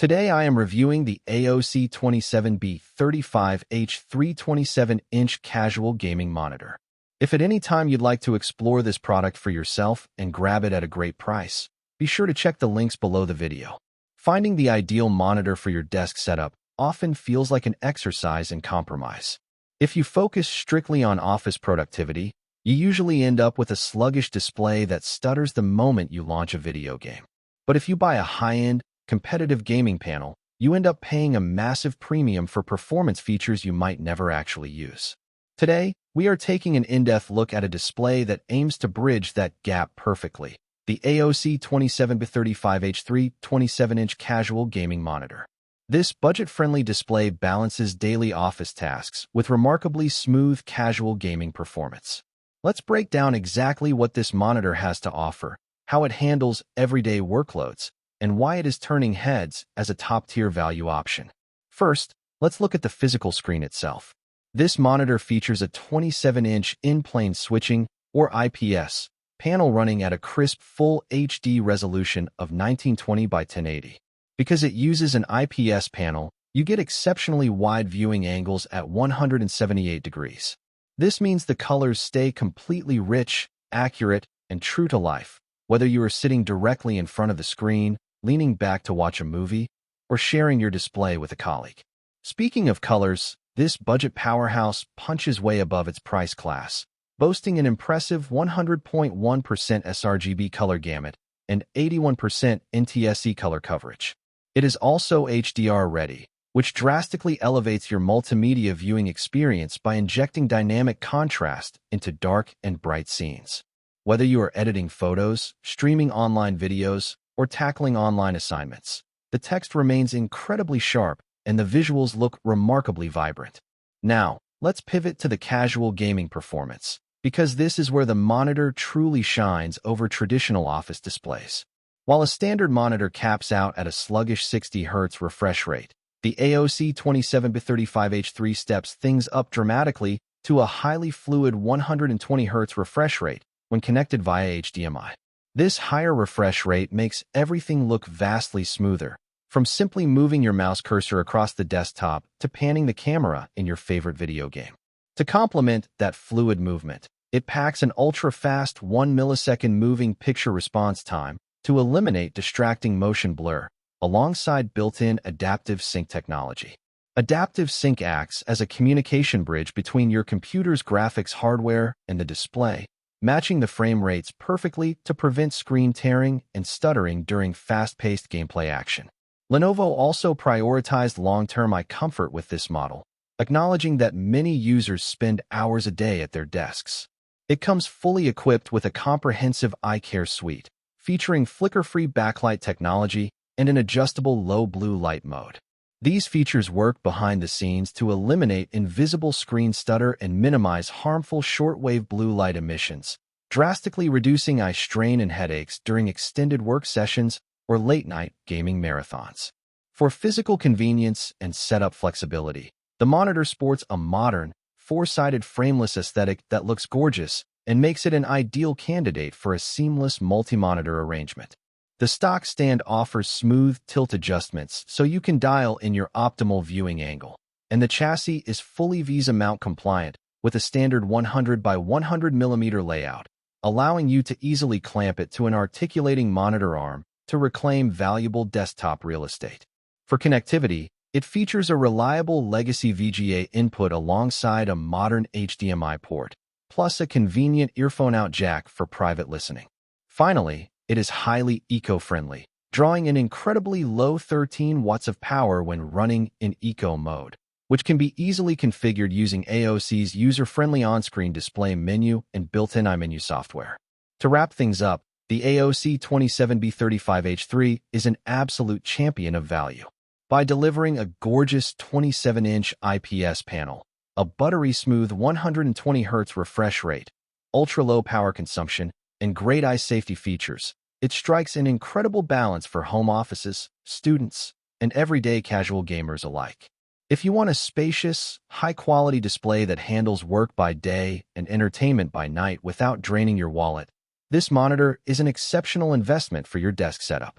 Today I am reviewing the AOC 27B35H3 27-inch casual gaming monitor. If at any time you'd like to explore this product for yourself and grab it at a great price, be sure to check the links below the video. Finding the ideal monitor for your desk setup often feels like an exercise in compromise. If you focus strictly on office productivity, you usually end up with a sluggish display that stutters the moment you launch a video game. But if you buy a high-end, competitive gaming panel, you end up paying a massive premium for performance features you might never actually use. Today, we are taking an in-depth look at a display that aims to bridge that gap perfectly: the AOC 27B35H3 27-inch casual gaming monitor. This budget-friendly display balances daily office tasks with remarkably smooth casual gaming performance. Let's break down exactly what this monitor has to offer, how it handles everyday workloads, and why it is turning heads as a top-tier value option. First, let's look at the physical screen itself. This monitor features a 27-inch in-plane switching, or IPS, panel running at a crisp full HD resolution of 1920 by 1080. Because it uses an IPS panel, you get exceptionally wide viewing angles at 178 degrees. This means the colors stay completely rich, accurate, and true to life, whether you are sitting directly in front of the screen, leaning back to watch a movie, or sharing your display with a colleague. Speaking of colors, this budget powerhouse punches way above its price class, boasting an impressive 100.1% sRGB color gamut and 81% NTSC color coverage. It is also HDR Ready, which drastically elevates your multimedia viewing experience by injecting dynamic contrast into dark and bright scenes. Whether you are editing photos, streaming online videos, or tackling online assignments, the text remains incredibly sharp and the visuals look remarkably vibrant. Now, let's pivot to the casual gaming performance, because this is where the monitor truly shines over traditional office displays. While a standard monitor caps out at a sluggish 60 Hz refresh rate, the AOC 27B35H3 steps things up dramatically to a highly fluid 120 Hz refresh rate when connected via HDMI. This higher refresh rate makes everything look vastly smoother, from simply moving your mouse cursor across the desktop to panning the camera in your favorite video game. To complement that fluid movement, it packs an ultra-fast 1 millisecond moving picture response time to eliminate distracting motion blur, alongside built-in adaptive sync technology. Adaptive sync acts as a communication bridge between your computer's graphics hardware and the display, matching the frame rates perfectly to prevent screen tearing and stuttering during fast-paced gameplay action. Lenovo also prioritized long-term eye comfort with this model, acknowledging that many users spend hours a day at their desks. It comes fully equipped with a comprehensive eye care suite, featuring flicker-free backlight technology and an adjustable low blue light mode. These features work behind the scenes to eliminate invisible screen stutter and minimize harmful shortwave blue light emissions, drastically reducing eye strain and headaches during extended work sessions or late-night gaming marathons. For physical convenience and setup flexibility, the monitor sports a modern, four-sided frameless aesthetic that looks gorgeous and makes it an ideal candidate for a seamless multi-monitor arrangement. The stock stand offers smooth tilt adjustments so you can dial in your optimal viewing angle, and the chassis is fully VESA mount compliant with a standard 100 by 100 mm layout, allowing you to easily clamp it to an articulating monitor arm to reclaim valuable desktop real estate. For connectivity, it features a reliable legacy VGA input alongside a modern HDMI port, plus a convenient earphone out jack for private listening. Finally, it is highly eco-friendly, drawing an incredibly low 13 watts of power when running in eco mode, which can be easily configured using AOC's user-friendly on-screen display menu and built-in iMenu software. To wrap things up, the AOC 27B35H3 is an absolute champion of value. By delivering a gorgeous 27-inch IPS panel, a buttery-smooth 120 Hz refresh rate, ultra-low power consumption, and great eye safety features, it strikes an incredible balance for home offices, students, and everyday casual gamers alike. If you want a spacious, high-quality display that handles work by day and entertainment by night without draining your wallet, this monitor is an exceptional investment for your desk setup.